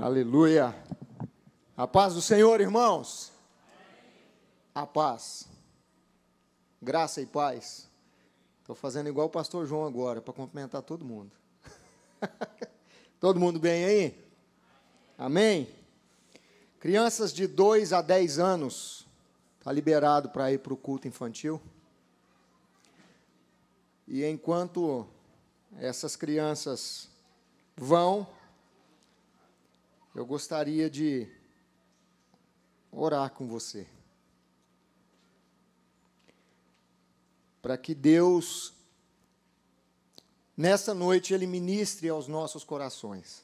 Aleluia. A paz do Senhor, irmãos. A paz. Graça e paz. Estou fazendo igual o pastor João agora, para cumprimentar todo mundo. Todo mundo bem aí? Amém? Crianças de 2 a 10 anos, está liberado para ir para o culto infantil. E enquanto essas crianças vão, eu gostaria de orar com você. Para que Deus, nessa noite, Ele ministre aos nossos corações.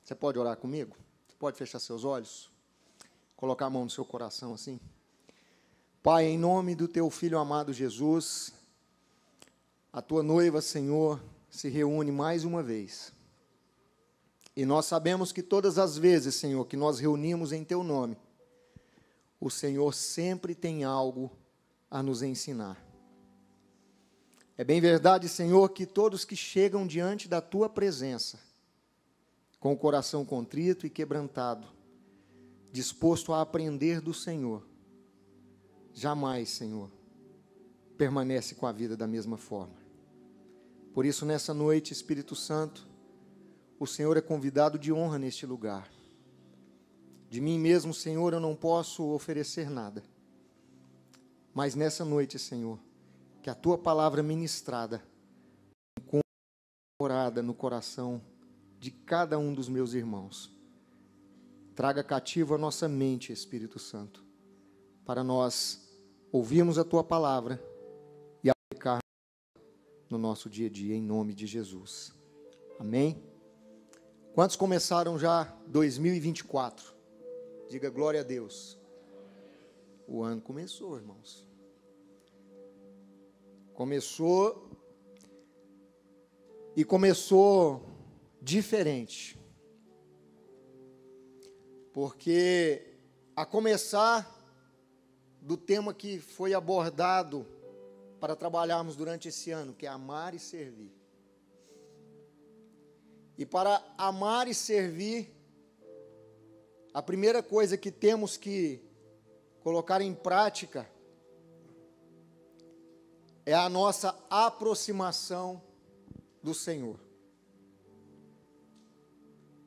Você pode orar comigo? Você pode fechar seus olhos? Colocar a mão no seu coração assim? Pai, em nome do Teu Filho amado Jesus, a Tua noiva, Senhor, se reúne mais uma vez. E nós sabemos que todas as vezes, Senhor, que nós reunimos em Teu nome, o Senhor sempre tem algo a nos ensinar. É bem verdade, Senhor, que todos que chegam diante da Tua presença, com o coração contrito e quebrantado, disposto a aprender do Senhor, jamais, Senhor, permanece com a vida da mesma forma. Por isso, nessa noite, Espírito Santo, o Senhor é convidado de honra neste lugar. De mim mesmo, Senhor, eu não posso oferecer nada. Mas nessa noite, Senhor, que a Tua palavra ministrada encontre morada no coração de cada um dos meus irmãos. Traga cativo a nossa mente, Espírito Santo, para nós ouvirmos a Tua palavra e aplicar no nosso dia a dia, em nome de Jesus. Amém? Quantos começaram já 2024? Diga glória a Deus. O ano começou, irmãos. Começou e começou diferente. Porque a começar do tema que foi abordado para trabalharmos durante esse ano, que é amar e servir. E para amar e servir, a primeira coisa que temos que colocar em prática é a nossa aproximação do Senhor.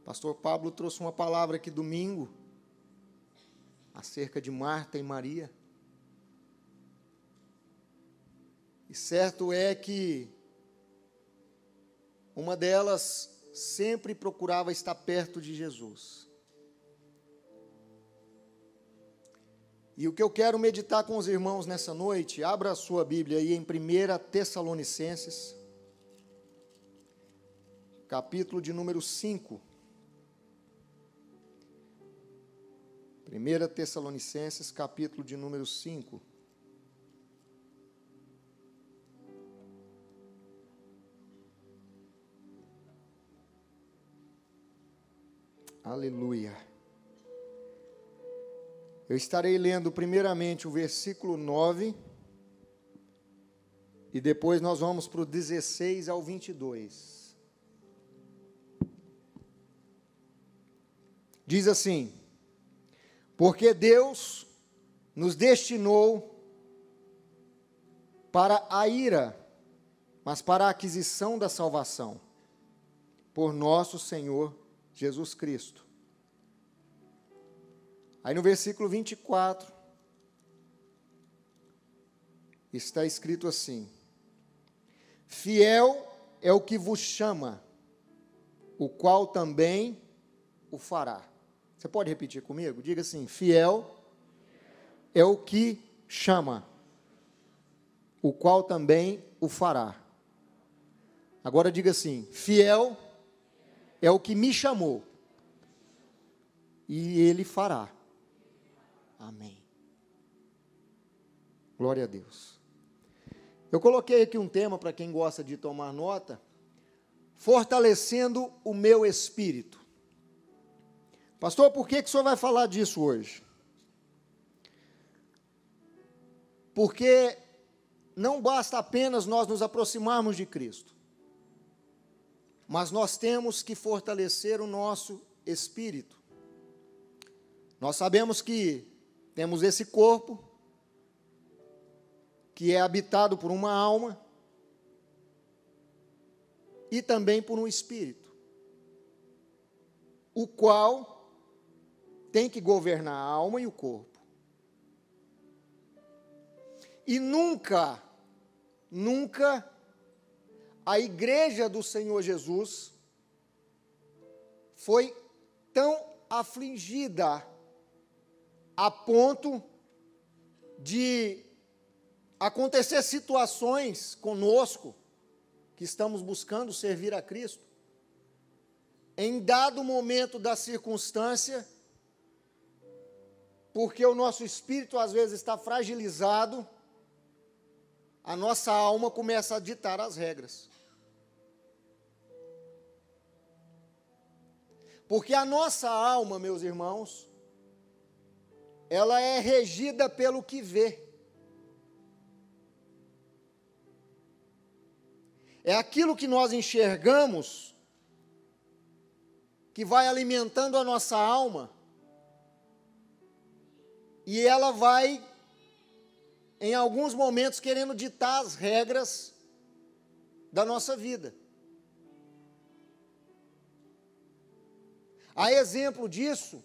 Pastor Pablo trouxe uma palavra aqui domingo, acerca de Marta e Maria. E certo é que uma delas sempre procurava estar perto de Jesus. E o que eu quero meditar com os irmãos nessa noite, abra a sua Bíblia aí em 1 Tessalonicenses, capítulo de número 5. 1 Tessalonicenses, capítulo de número 5. Aleluia. Eu estarei lendo primeiramente o versículo 9 e depois nós vamos para o 16 ao 22. Diz assim: porque Deus nos destinou para a ira, mas para a aquisição da salvação, por nosso Senhor Jesus Cristo. Aí no versículo 24, está escrito assim: fiel é o que vos chama, o qual também o fará. Você pode repetir comigo? Diga assim: fiel é o que chama, o qual também o fará. Agora diga assim: fiel é o que me chamou, e Ele fará. Amém. Glória a Deus. Eu coloquei aqui um tema para quem gosta de tomar nota: fortalecendo o meu espírito. Pastor, por que o senhor vai falar disso hoje? Porque não basta apenas nós nos aproximarmos de Cristo, mas nós temos que fortalecer o nosso espírito. Nós sabemos que temos esse corpo, que é habitado por uma alma, e também por um espírito, o qual tem que governar a alma e o corpo. E nunca a igreja do Senhor Jesus foi tão afligida a ponto de acontecer situações conosco, que estamos buscando servir a Cristo, em dado momento da circunstância, porque o nosso espírito às vezes está fragilizado, a nossa alma começa a ditar as regras. Porque a nossa alma, meus irmãos, ela é regida pelo que vê. É aquilo que nós enxergamos que vai alimentando a nossa alma e ela vai, em alguns momentos, querendo ditar as regras da nossa vida. Há exemplo disso,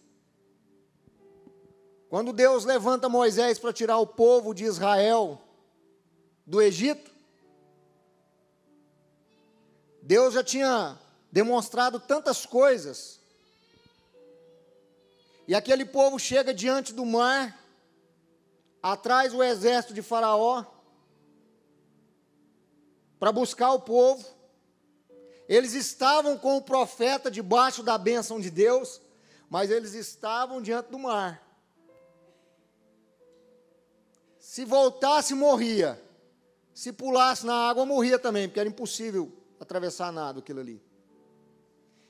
quando Deus levanta Moisés para tirar o povo de Israel do Egito, Deus já tinha demonstrado tantas coisas, e aquele povo chega diante do mar, atrás o exército de Faraó, para buscar o povo. Eles estavam com o profeta debaixo da bênção de Deus, mas eles estavam diante do mar. Se voltasse, morria. Se pulasse na água, morria também, porque era impossível atravessar nada aquilo ali.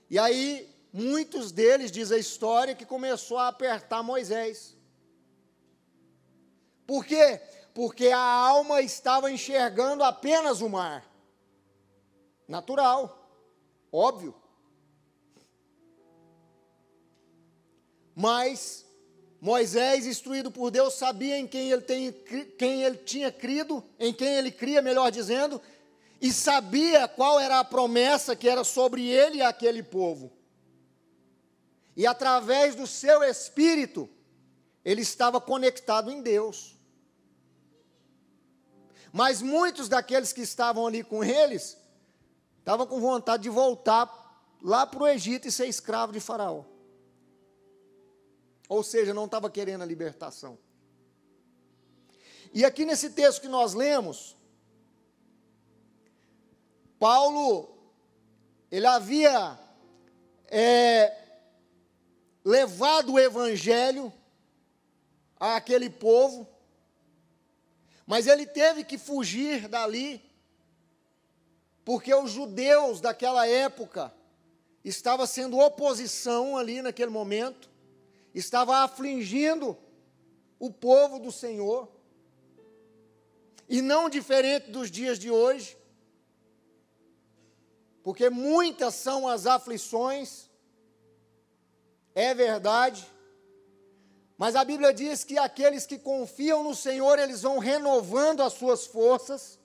E aí, muitos deles, diz a história, que começou a apertar Moisés. Por quê? Porque a alma estava enxergando apenas o mar. Natural, óbvio. Mas Moisés, instruído por Deus, sabia em quem ele tinha crido, em quem ele cria, melhor dizendo, e sabia qual era a promessa que era sobre ele e aquele povo. E através do seu espírito, ele estava conectado em Deus. Mas muitos daqueles que estavam ali com eles, estavam com vontade de voltar lá para o Egito e ser escravo de Faraó. Ou seja, não estava querendo a libertação. E aqui nesse texto que nós lemos, Paulo, ele havia levado o evangelho àquele povo, mas ele teve que fugir dali, porque os judeus daquela época estavam sendo oposição ali naquele momento, estava afligindo o povo do Senhor, e não diferente dos dias de hoje, porque muitas são as aflições, é verdade, mas a Bíblia diz que aqueles que confiam no Senhor, eles vão renovando as suas forças,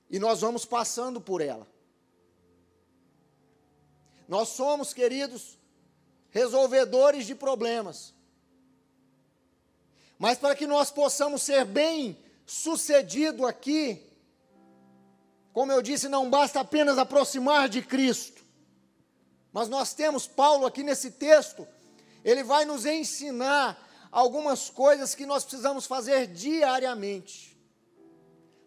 e nós vamos passando por ela. Nós somos, queridos, resolvedores de problemas, mas para que nós possamos ser bem sucedido aqui, como eu disse, não basta apenas aproximar de Cristo, mas nós temos Paulo aqui nesse texto, ele vai nos ensinar algumas coisas que nós precisamos fazer diariamente,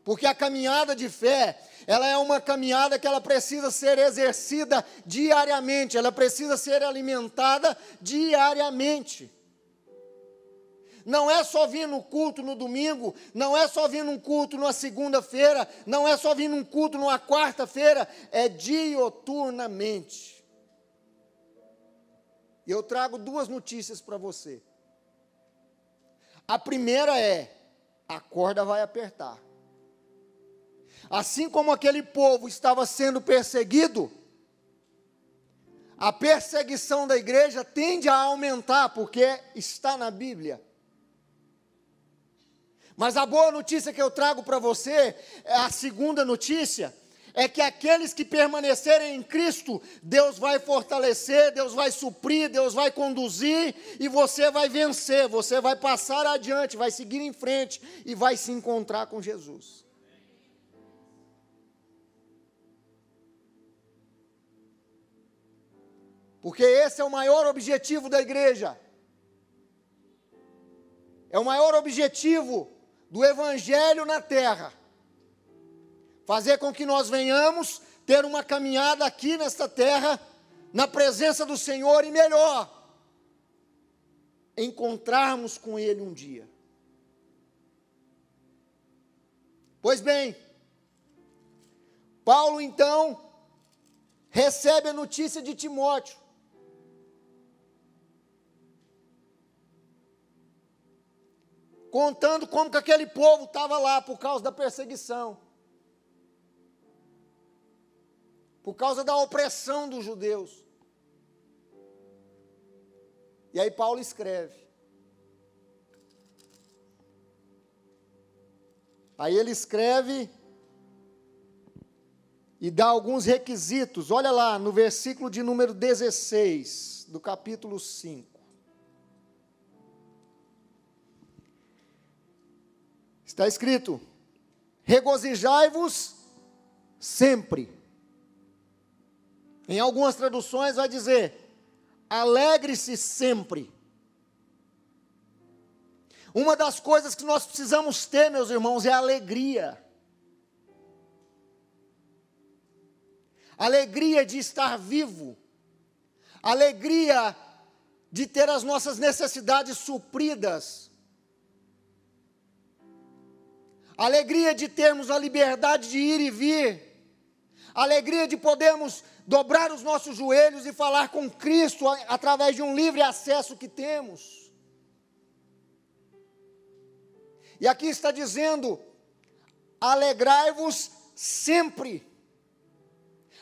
porque a caminhada de fé, ela é uma caminhada que ela precisa ser exercida diariamente, ela precisa ser alimentada diariamente. Não é só vir no culto no domingo, não é só vir num culto na segunda-feira, não é só vir num culto numa quarta-feira, é dioturnamente. E eu trago duas notícias para você. A primeira é, a corda vai apertar. Assim como aquele povo estava sendo perseguido, A perseguição da igreja tende a aumentar, porque está na Bíblia. Mas a boa notícia que eu trago para você, a segunda notícia, é que aqueles que permanecerem em Cristo, Deus vai fortalecer, Deus vai suprir, Deus vai conduzir, e você vai vencer, você vai passar adiante, vai seguir em frente, e vai se encontrar com Jesus. Porque esse é o maior objetivo da igreja. É o maior objetivo do Evangelho na terra. Fazer com que nós venhamos ter uma caminhada aqui nesta terra, na presença do Senhor, e melhor, encontrarmos com Ele um dia. Pois bem, Paulo então recebe a notícia de Timóteo. Contando como que aquele povo estava lá por causa da perseguição. Por causa da opressão dos judeus. E aí Paulo escreve. Aí ele escreve e dá alguns requisitos. Olha lá no versículo de número 16, do capítulo 5. Está escrito: regozijai-vos sempre. Em algumas traduções vai dizer: alegre-se sempre. Uma das coisas que nós precisamos ter, meus irmãos, é a alegria. Alegria de estar vivo. Alegria de ter as nossas necessidades supridas. Alegria de termos a liberdade de ir e vir. Alegria de podermos dobrar os nossos joelhos e falar com Cristo através de um livre acesso que temos. E aqui está dizendo: alegrai-vos sempre.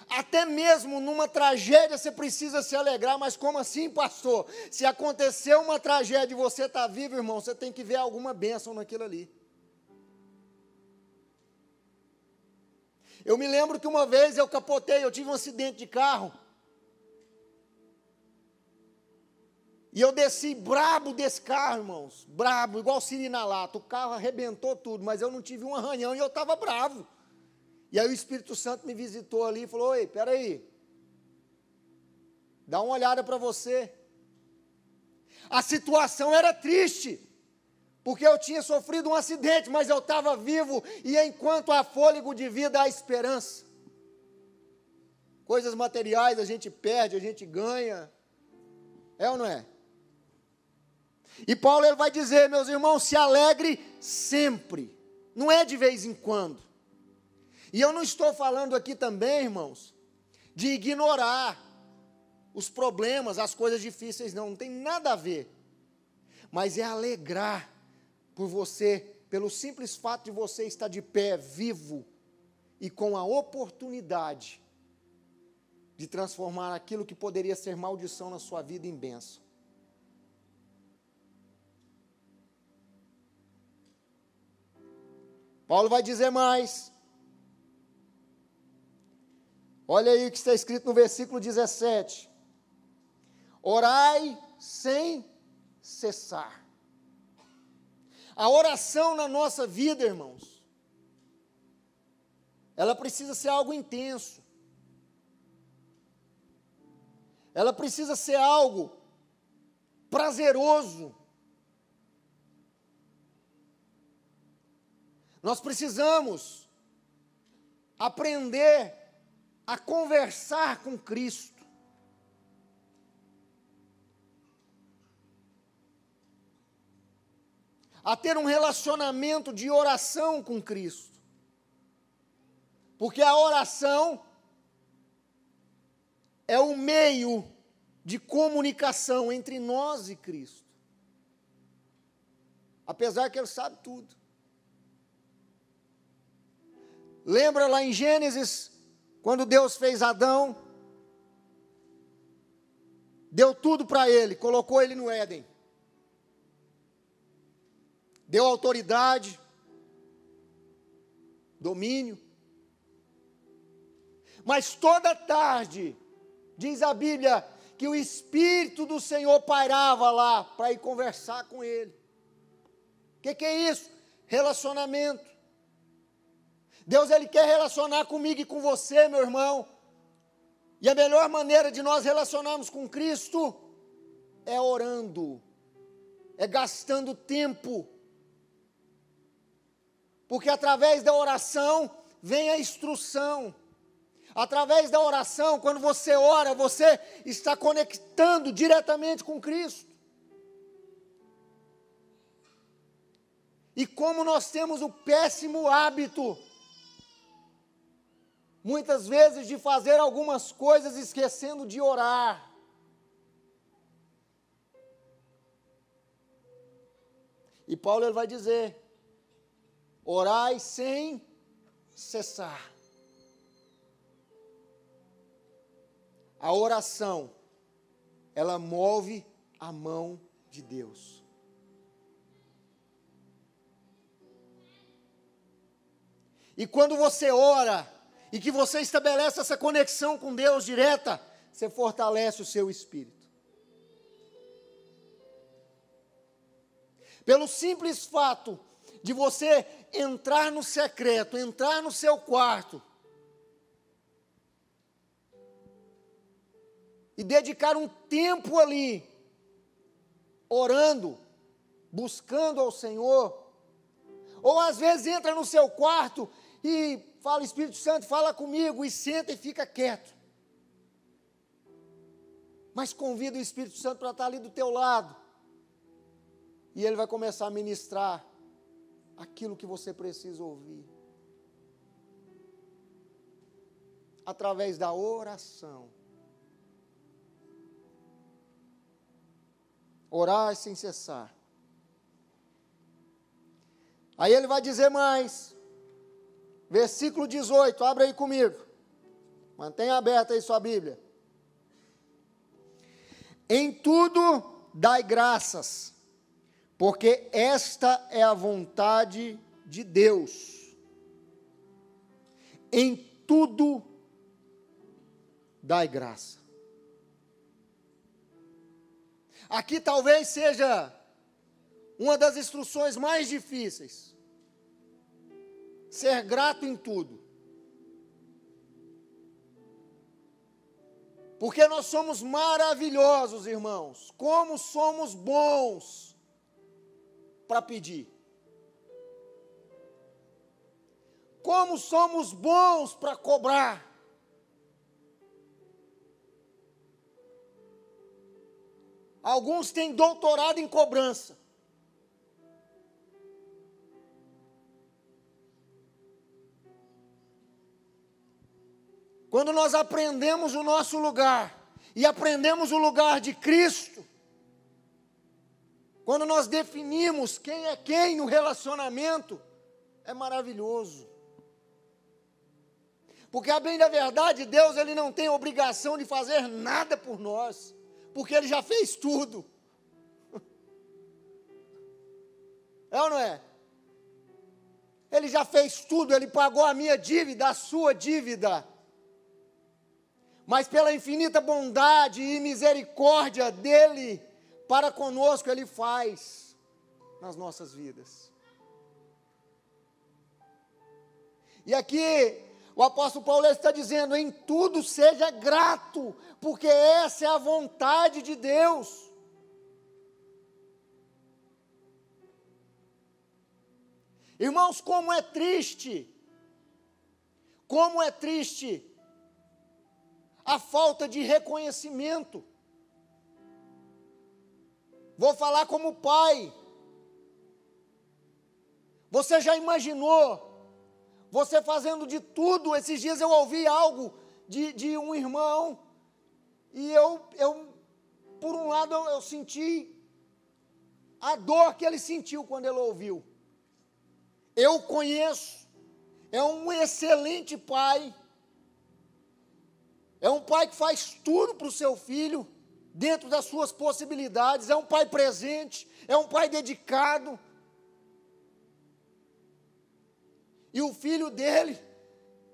Até mesmo numa tragédia você precisa se alegrar. Mas como assim, pastor? Se aconteceu uma tragédia e você está vivo, irmão, você tem que ver alguma bênção naquilo ali. Eu me lembro que uma vez eu capotei, eu tive um acidente de carro. E eu desci brabo desse carro, irmãos. Brabo, igual siri na lata. O carro arrebentou tudo, mas eu não tive um arranhão e eu estava bravo. E aí o Espírito Santo me visitou ali e falou: oi, peraí. Dá uma olhada para você. A situação era triste. Porque eu tinha sofrido um acidente, mas eu estava vivo, e enquanto há fôlego de vida, há esperança. Coisas materiais a gente perde, a gente ganha. É ou não é? E Paulo ele vai dizer: meus irmãos, se alegre sempre. Não é de vez em quando. E eu não estou falando aqui também, irmãos, de ignorar os problemas, as coisas difíceis, não tem nada a ver. Mas é alegrar por você, pelo simples fato de você estar de pé, vivo, e com a oportunidade de transformar aquilo que poderia ser maldição na sua vida em bênção. Paulo vai dizer mais. Olha aí o que está escrito no versículo 17. Orai sem cessar. A oração na nossa vida, irmãos, ela precisa ser algo intenso. Ela precisa ser algo prazeroso. Nós precisamos aprender a conversar com Cristo. A ter um relacionamento de oração com Cristo. Porque a oração é o meio de comunicação entre nós e Cristo. Apesar que Ele sabe tudo. Lembra lá em Gênesis, quando Deus fez Adão? deu tudo para ele, colocou ele no Éden. Deu autoridade, domínio. Mas toda tarde, diz a Bíblia, que o Espírito do Senhor pairava lá para ir conversar com ele. O que é isso? Relacionamento. Deus, Ele quer relacionar comigo e com você, meu irmão. E a melhor maneira de nós relacionarmos com Cristo é orando, é gastando tempo. Porque através da oração vem a instrução. Através da oração, quando você ora, você está conectando diretamente com Cristo. E como nós temos o péssimo hábito, muitas vezes, de fazer algumas coisas esquecendo de orar. E Paulo ele vai dizer: orai sem cessar. A oração, ela move a mão de Deus. E quando você ora, e que você estabelece essa conexão com Deus direta, você fortalece o seu espírito. Pelo simples fato de você entrar no secreto, entrar no seu quarto, e dedicar um tempo ali, orando, buscando ao Senhor, ou às vezes entra no seu quarto e fala: Espírito Santo, fala comigo, e senta e fica quieto. Mas convida o Espírito Santo para estar ali do teu lado, e ele vai começar a ministrar aquilo que você precisa ouvir, através da oração. Orar sem cessar. Aí ele vai dizer mais, versículo 18, abre aí comigo, mantenha aberta aí sua Bíblia. Em tudo dai graças, porque esta é a vontade de Deus. Em tudo dai graça. Aqui talvez seja uma das instruções mais difíceis. Ser grato em tudo. Porque nós somos maravilhosos, irmãos. Como somos bons para pedir. Como somos bons para cobrar. Alguns têm doutorado em cobrança. Quando nós aprendemos o nosso lugar, e aprendemos o lugar de Cristo, quando nós definimos quem é quem no relacionamento, é maravilhoso. Porque, a bem da verdade, Deus ele não tem obrigação de fazer nada por nós, porque Ele já fez tudo. É ou não é? Ele já fez tudo, Ele pagou a minha dívida, a sua dívida. Mas pela infinita bondade e misericórdia dEle para conosco, Ele faz nas nossas vidas. E aqui o apóstolo Paulo está dizendo: em tudo seja grato, porque essa é a vontade de Deus. Irmãos, como é triste a falta de reconhecimento. Vou falar como pai. Você já imaginou você fazendo de tudo? Esses dias eu ouvi algo de um irmão, e eu por um lado, eu senti a dor que ele sentiu quando ele ouviu. Eu conheço, é um excelente pai, é um pai que faz tudo para o seu filho, dentro das suas possibilidades, é um pai presente, é um pai dedicado. E o filho dele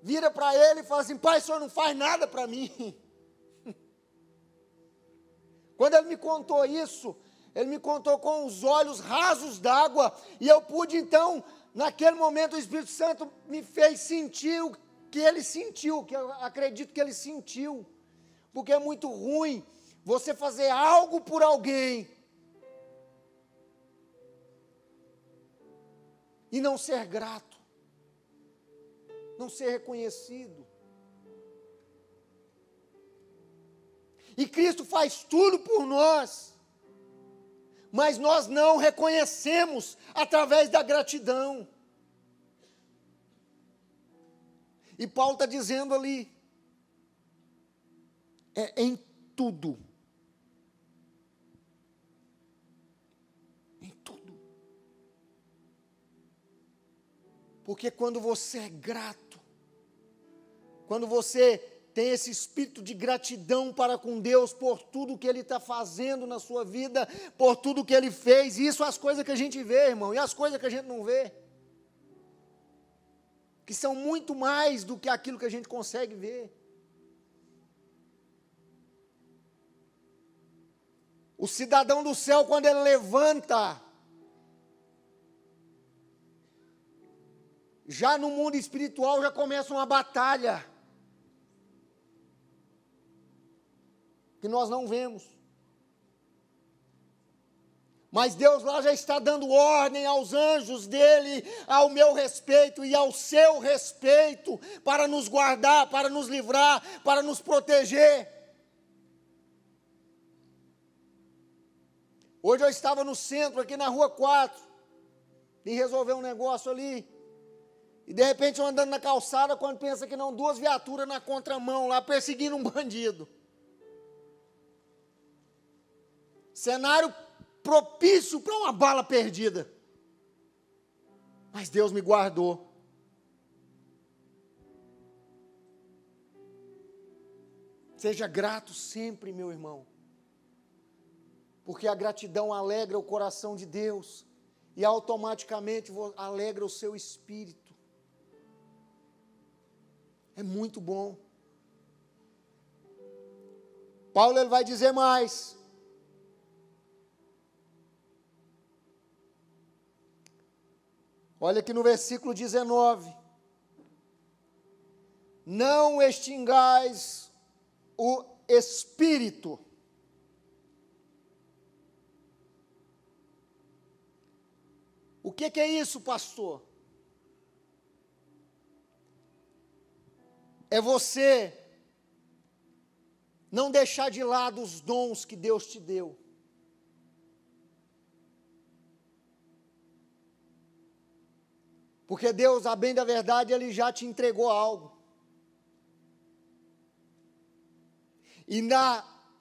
vira para ele e fala assim: pai, o senhor não faz nada para mim. Quando ele me contou isso, ele me contou com os olhos rasos d'água, e eu pude então, naquele momento, o Espírito Santo me fez sentir o que ele sentiu, que eu acredito que ele sentiu, porque é muito ruim você fazer algo por alguém e não ser grato, não ser reconhecido. E Cristo faz tudo por nós, mas nós não reconhecemos através da gratidão. E Paulo está dizendo ali, é em tudo. Em tudo. Porque quando você é grato, quando você tem esse espírito de gratidão para com Deus por tudo que Ele está fazendo na sua vida, por tudo que Ele fez, isso as coisas que a gente vê, irmão, e as coisas que a gente não vê, que são muito mais do que aquilo que a gente consegue ver. O cidadão do céu, quando ele levanta, já no mundo espiritual já começa uma batalha, que nós não vemos. Mas Deus lá já está dando ordem aos anjos dele, ao meu respeito e ao seu respeito, para nos guardar, para nos livrar, para nos proteger. Hoje eu estava no centro, aqui na rua 4, e resolver um negócio ali. E de repente eu andando na calçada, quando pensa que não, 2 viaturas na contramão lá, perseguindo um bandido. Cenário propício para uma bala perdida. Mas Deus me guardou. Seja grato sempre, meu irmão. Porque a gratidão alegra o coração de Deus. E automaticamente alegra o seu espírito. É muito bom. Paulo ele vai dizer mais. Olha aqui no versículo 19. Não extingais o espírito. O que é isso, pastor? É você não deixar de lado os dons que Deus te deu. Porque Deus, a bem da verdade, Ele já te entregou algo. E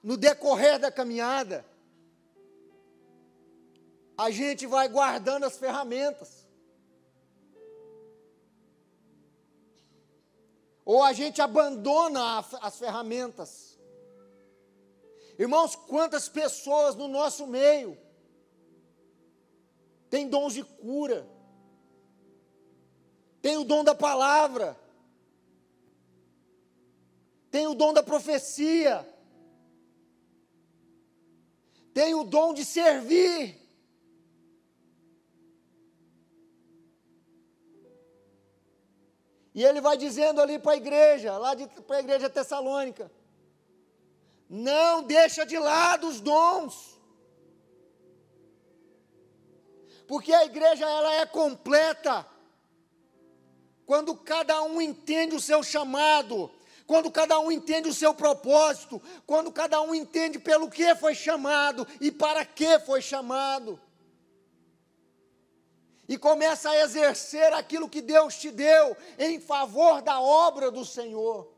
no decorrer da caminhada, a gente vai guardando as ferramentas. Ou a gente abandona as ferramentas. Irmãos, quantas pessoas no nosso meio têm dons de cura, tem o dom da palavra, tem o dom da profecia, tem o dom de servir. E ele vai dizendo ali para a igreja, para a igreja tessalônica, não deixa de lado os dons, porque a igreja ela é completa, quando cada um entende o seu chamado, quando cada um entende o seu propósito, quando cada um entende pelo que foi chamado e para que foi chamado. E começa a exercer aquilo que Deus te deu em favor da obra do Senhor.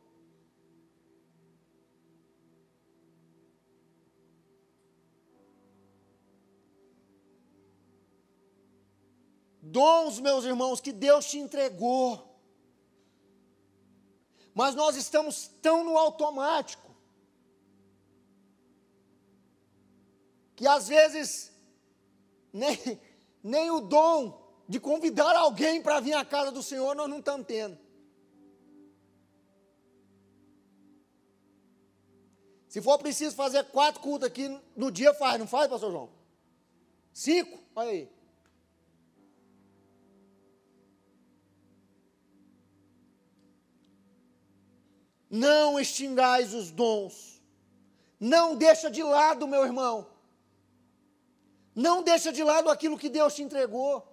Dons, meus irmãos, que Deus te entregou. Mas nós estamos tão no automático. que às vezes nem o dom de convidar alguém para vir à casa do Senhor nós não estamos tendo. Se for preciso fazer 4 cultos aqui no dia, faz, não faz, pastor João? 5, olha aí. Não extingais os dons. Não deixa de lado, meu irmão. Não deixa de lado aquilo que Deus te entregou.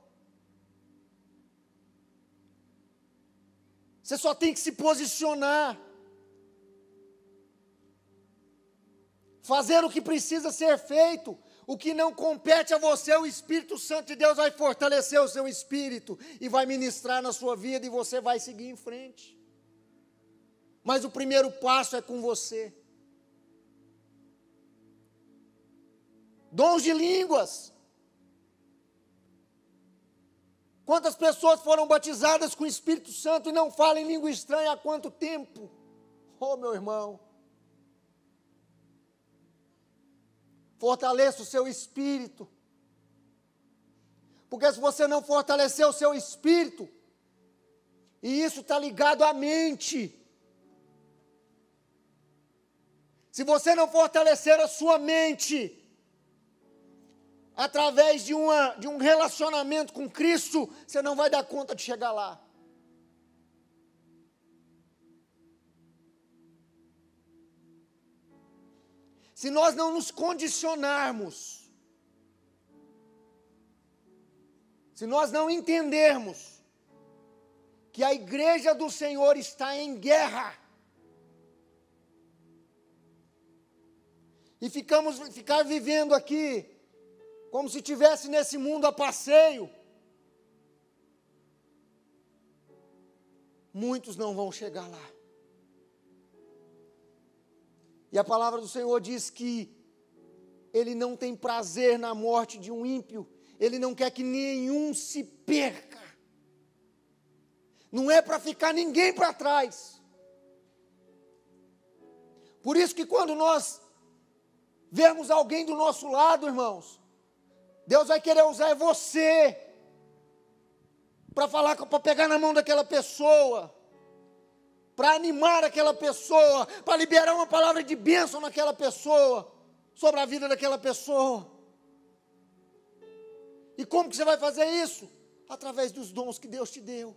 Você só tem que se posicionar. Fazer o que precisa ser feito. O que não compete a você, o Espírito Santo de Deus vai fortalecer o seu espírito e vai ministrar na sua vida e você vai seguir em frente. Mas o primeiro passo é com você. Dons de línguas. Quantas pessoas foram batizadas com o Espírito Santo e não falam em língua estranha há quanto tempo? Oh, meu irmão. Fortaleça o seu espírito. Porque se você não fortalecer o seu espírito, e isso está ligado à mente. Se você não fortalecer a sua mente, através de um relacionamento com Cristo, você não vai dar conta de chegar lá. Se nós não nos condicionarmos, se nós não entendermos que a igreja do Senhor está em guerra, e ficar vivendo aqui como se estivesse nesse mundo a passeio, muitos não vão chegar lá. E a palavra do Senhor diz que Ele não tem prazer na morte de um ímpio, Ele não quer que nenhum se perca. Não é para ficar ninguém para trás. Por isso que quando nós vermos alguém do nosso lado, irmãos, Deus vai querer usar você para falar, para pegar na mão daquela pessoa, para animar aquela pessoa, para liberar uma palavra de bênção naquela pessoa, sobre a vida daquela pessoa. E como que você vai fazer isso? Através dos dons que Deus te deu.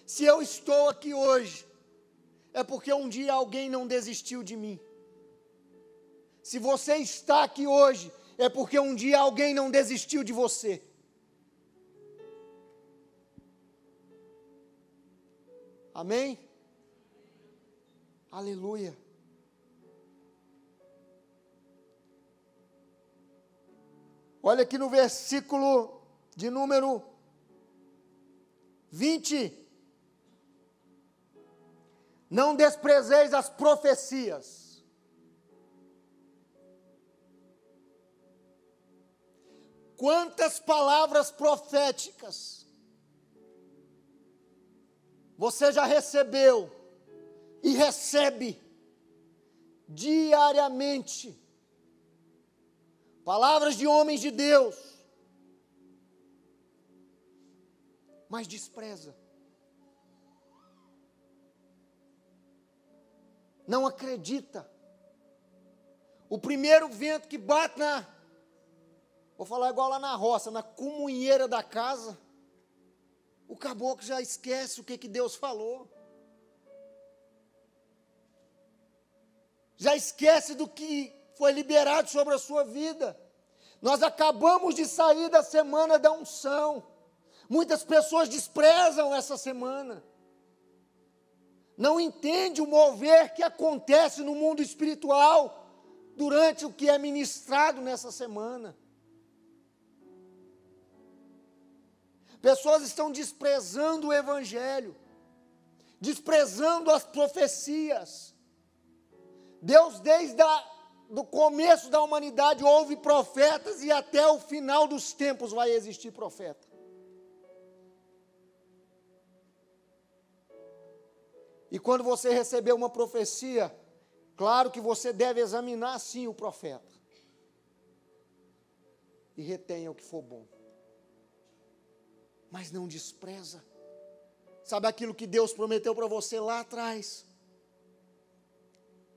Se eu estou aqui hoje, é porque um dia alguém não desistiu de mim. Se você está aqui hoje, é porque um dia alguém não desistiu de você. Amém? Aleluia. Olha aqui no versículo de número 20. Não desprezeis as profecias. Quantas palavras proféticas você já recebeu e recebe diariamente? Palavras de homens de Deus, mas despreza. Não acredita. O primeiro vento que bate vou falar igual lá na roça, na comunheira da casa, o caboclo já esquece o que Deus falou. Já esquece do que foi liberado sobre a sua vida. Nós acabamos de sair da semana da unção. Muitas pessoas desprezam essa semana. Não entende o mover que acontece no mundo espiritual durante o que é ministrado nessa semana. Pessoas estão desprezando o Evangelho, desprezando as profecias. Deus, desde o começo da humanidade, houve profetas e até o final dos tempos vai existir profeta. E quando você receber uma profecia, Claro que você deve examinar sim o profeta. E retenha o que for bom. Mas não despreza. Sabe aquilo que Deus prometeu para você lá atrás?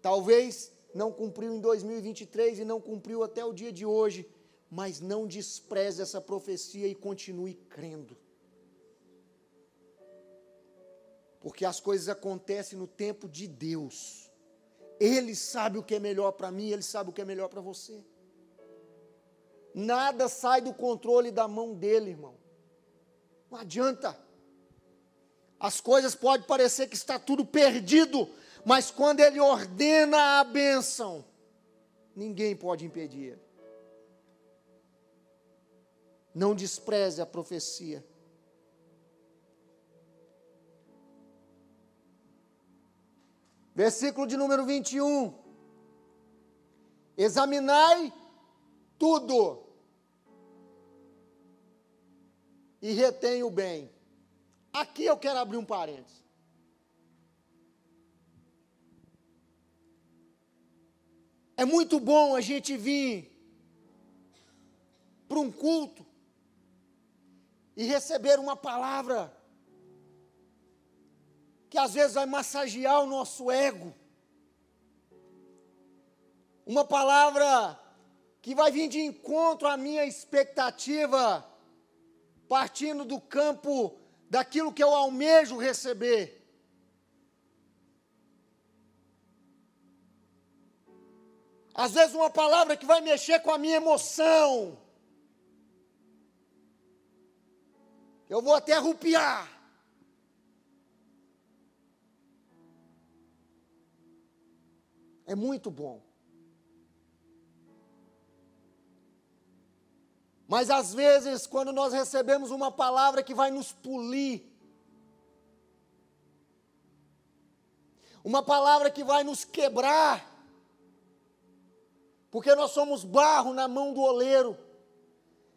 Talvez não cumpriu em 2023 e não cumpriu até o dia de hoje, mas não despreze essa profecia e continue crendo. Porque as coisas acontecem no tempo de Deus. Ele sabe o que é melhor para mim, Ele sabe o que é melhor para você. Nada sai do controle da mão dEle, irmão. Não adianta. As coisas podem parecer que está tudo perdido, mas quando Ele ordena a bênção, ninguém pode impedir Ele. Não despreze a profecia. Versículo de número 21. Examinai tudo e retém o bem. Aqui eu quero abrir um parênteses. É muito bom a gente vir para um culto e receber uma palavra que às vezes vai massagear o nosso ego. Uma palavra que vai vir de encontro à minha expectativa, partindo do campo daquilo que eu almejo receber. Às vezes uma palavra que vai mexer com a minha emoção. Eu vou até arrupiar. É muito bom. Mas às vezes, quando nós recebemos uma palavra que vai nos polir, uma palavra que vai nos quebrar, porque nós somos barro na mão do oleiro,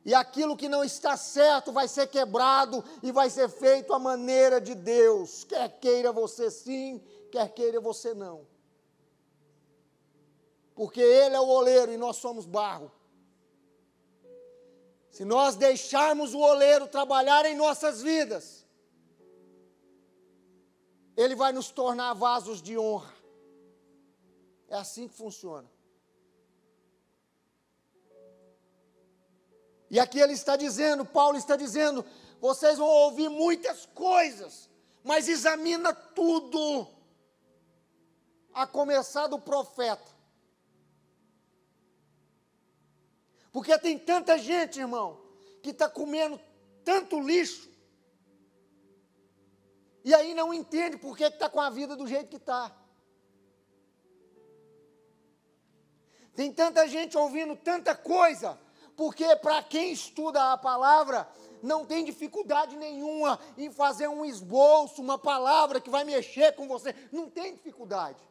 e aquilo que não está certo vai ser quebrado e vai ser feito à maneira de Deus, quer queira você sim, quer queira você não. Porque Ele é o oleiro e nós somos barro. Se nós deixarmos o oleiro trabalhar em nossas vidas, Ele vai nos tornar vasos de honra. É assim que funciona. E aqui ele está dizendo, Paulo está dizendo, vocês vão ouvir muitas coisas, mas examina tudo, a começar do profeta. Porque tem tanta gente, irmão, que está comendo tanto lixo, e aí não entende por que está com a vida do jeito que está. Tem tanta gente ouvindo tanta coisa, porque para quem estuda a palavra, não tem dificuldade nenhuma em fazer um esboço, uma palavra que vai mexer com você, não tem dificuldade.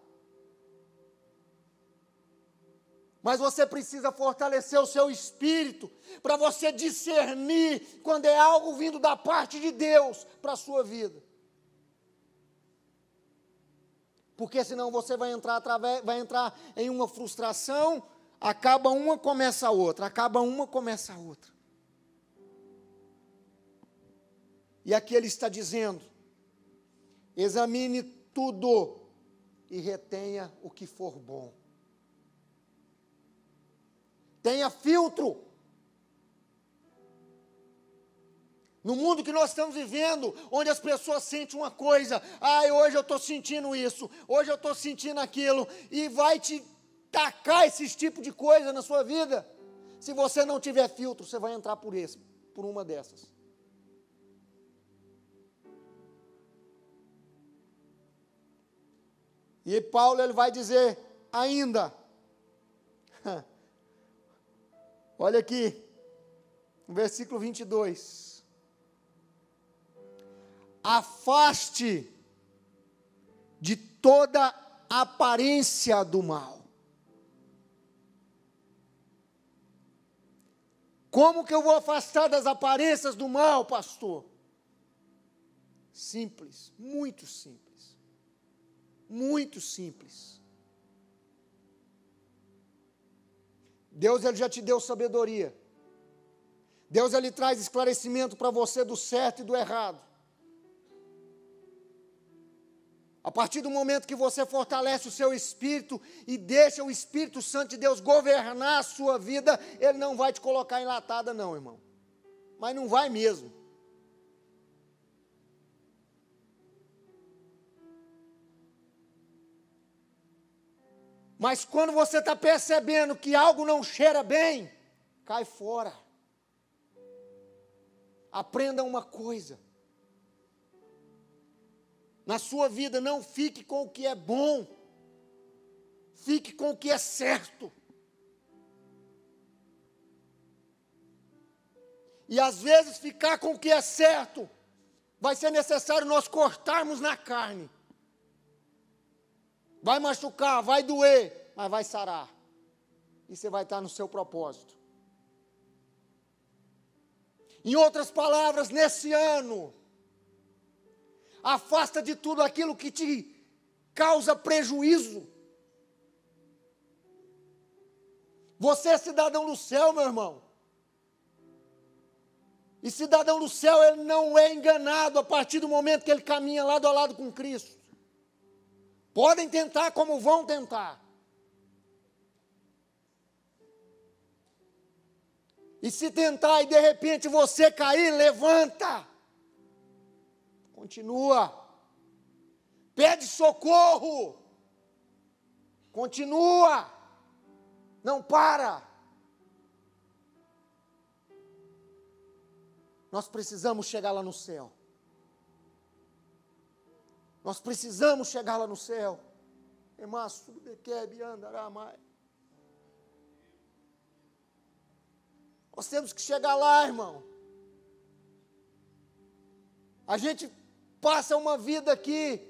Mas você precisa fortalecer o seu espírito, para você discernir quando é algo vindo da parte de Deus para a sua vida. Porque senão você vai entrar em uma frustração, acaba uma, começa a outra, acaba uma, começa a outra. E aqui ele está dizendo, examine tudo e retenha o que for bom. Tenha filtro. No mundo que nós estamos vivendo, onde as pessoas sentem uma coisa, hoje eu estou sentindo isso, hoje eu estou sentindo aquilo, e vai te tacar esse tipo de coisa na sua vida. Se você não tiver filtro, você vai entrar por uma dessas. E Paulo ele vai dizer ainda, olha aqui, no versículo 22. Afaste de toda aparência do mal. Como que eu vou afastar das aparências do mal, pastor? Simples, muito simples. Muito simples. Deus ele já te deu sabedoria. Deus ele traz esclarecimento para você do certo e do errado. A partir do momento que você fortalece o seu espírito e deixa o Espírito Santo de Deus governar a sua vida, ele não vai te colocar enlatada não, irmão. Mas não vai mesmo. Mas quando você está percebendo que algo não cheira bem, cai fora. Aprenda uma coisa. Na sua vida, não fique com o que é bom. Fique com o que é certo. E às vezes ficar com o que é certo, vai ser necessário nós cortarmos na carne. Vai machucar, vai doer, mas vai sarar. E você vai estar no seu propósito. Em outras palavras, nesse ano, afasta de tudo aquilo que te causa prejuízo. Você é cidadão do céu, meu irmão. E cidadão do céu, ele não é enganado a partir do momento que ele caminha lado a lado com Cristo. Podem tentar como vão tentar. E se tentar e de repente você cair, levanta. Continua. Pede socorro. Continua. Não para. Nós precisamos chegar lá no céu. Nós precisamos chegar lá no céu. Nós temos que chegar lá, irmão. A gente passa uma vida aqui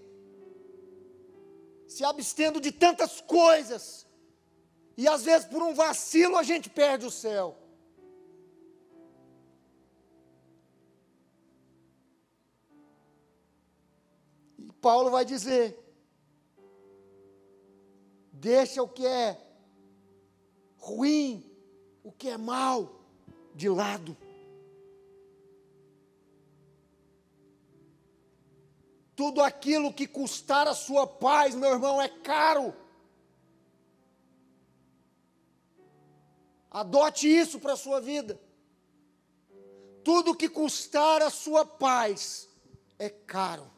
se abstendo de tantas coisas. E às vezes por um vacilo a gente perde o céu. E Paulo vai dizer: deixa o que é ruim, o que é mal, de lado. Tudo aquilo que custar a sua paz, meu irmão, é caro. Adote isso para a sua vida. Tudo que custar a sua paz é caro.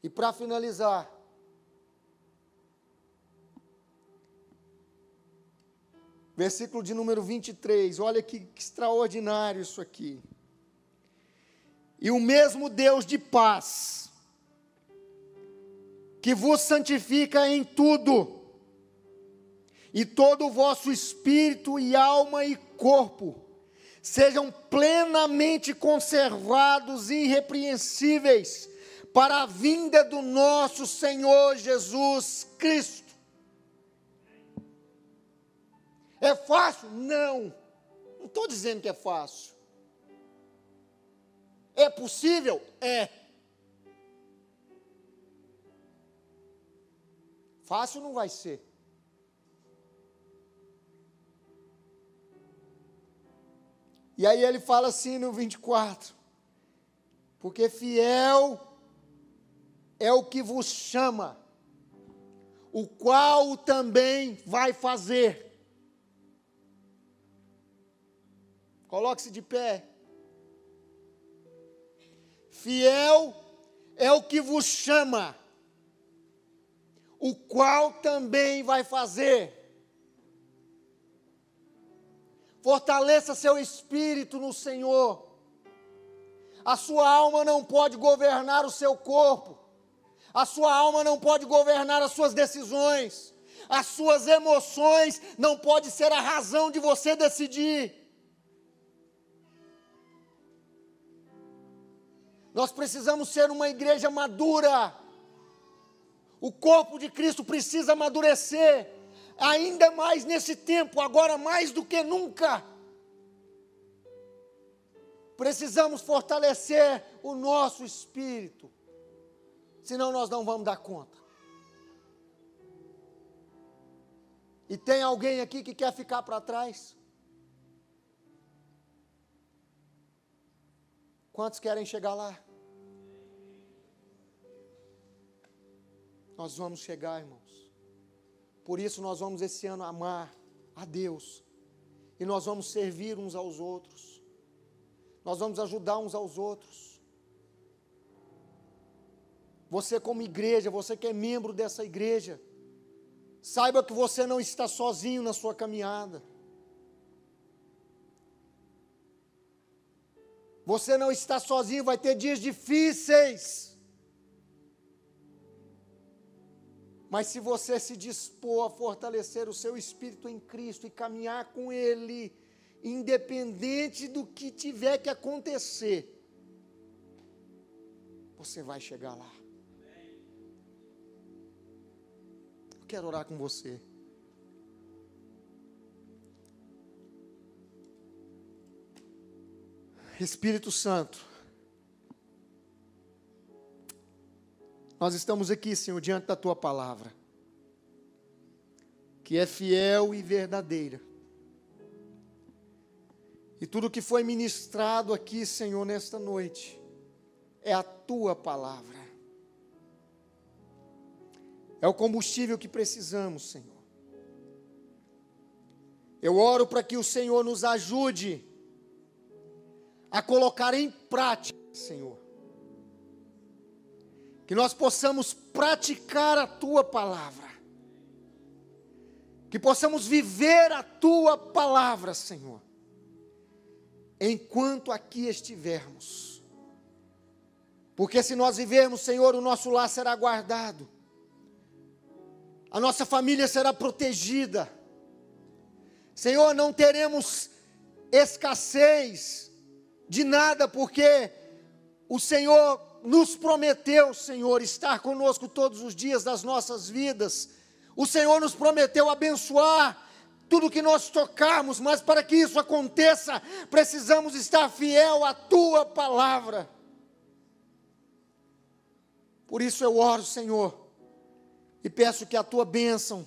E para finalizar, versículo de número 23, olha que extraordinário isso aqui. E o mesmo Deus de paz, que vos santifica em tudo, e todo o vosso espírito e alma e corpo, sejam plenamente conservados e irrepreensíveis, para a vinda do nosso Senhor Jesus Cristo. É fácil? Não. Não estou dizendo que é fácil. É possível? É. Fácil não vai ser. E aí ele fala assim no 24: porque fiel é o que vos chama, o qual também vai fazer. Coloque-se de pé. Fiel é o que vos chama, o qual também vai fazer. Fortaleça seu espírito no Senhor. A sua alma não pode governar o seu corpo. A sua alma não pode governar as suas decisões. As suas emoções não podem ser a razão de você decidir. Nós precisamos ser uma igreja madura. O corpo de Cristo precisa amadurecer. Ainda mais nesse tempo, agora mais do que nunca. Precisamos fortalecer o nosso espírito. Senão nós não vamos dar conta. E tem alguém aqui que quer ficar para trás? Quantos querem chegar lá? Nós vamos chegar, irmãos. Por isso nós vamos esse ano amar a Deus. E nós vamos servir uns aos outros. Nós vamos ajudar uns aos outros. Você como igreja, você que é membro dessa igreja, saiba que você não está sozinho na sua caminhada. Você não está sozinho, vai ter dias difíceis. Mas se você se dispor a fortalecer o seu espírito em Cristo e caminhar com Ele, independente do que tiver que acontecer, você vai chegar lá. Eu quero orar com você. Espírito Santo, nós estamos aqui, Senhor, diante da Tua palavra, que é fiel e verdadeira. E tudo que foi ministrado aqui, Senhor, nesta noite, é a Tua palavra. É o combustível que precisamos, Senhor. Eu oro para que o Senhor nos ajude a colocar em prática, Senhor. Que nós possamos praticar a Tua palavra. Que possamos viver a Tua palavra, Senhor. Enquanto aqui estivermos. Porque se nós vivermos, Senhor, o nosso lar será guardado. A nossa família será protegida. Senhor, não teremos escassez de nada, porque o Senhor nos prometeu, Senhor, estar conosco todos os dias das nossas vidas. O Senhor nos prometeu abençoar tudo que nós tocarmos, mas para que isso aconteça, precisamos estar fiel à Tua palavra. Por isso eu oro, Senhor, e peço que a Tua bênção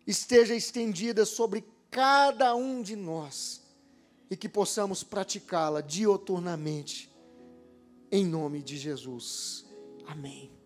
esteja estendida sobre cada um de nós, e que possamos praticá-la dioturnamente, em nome de Jesus. Amém.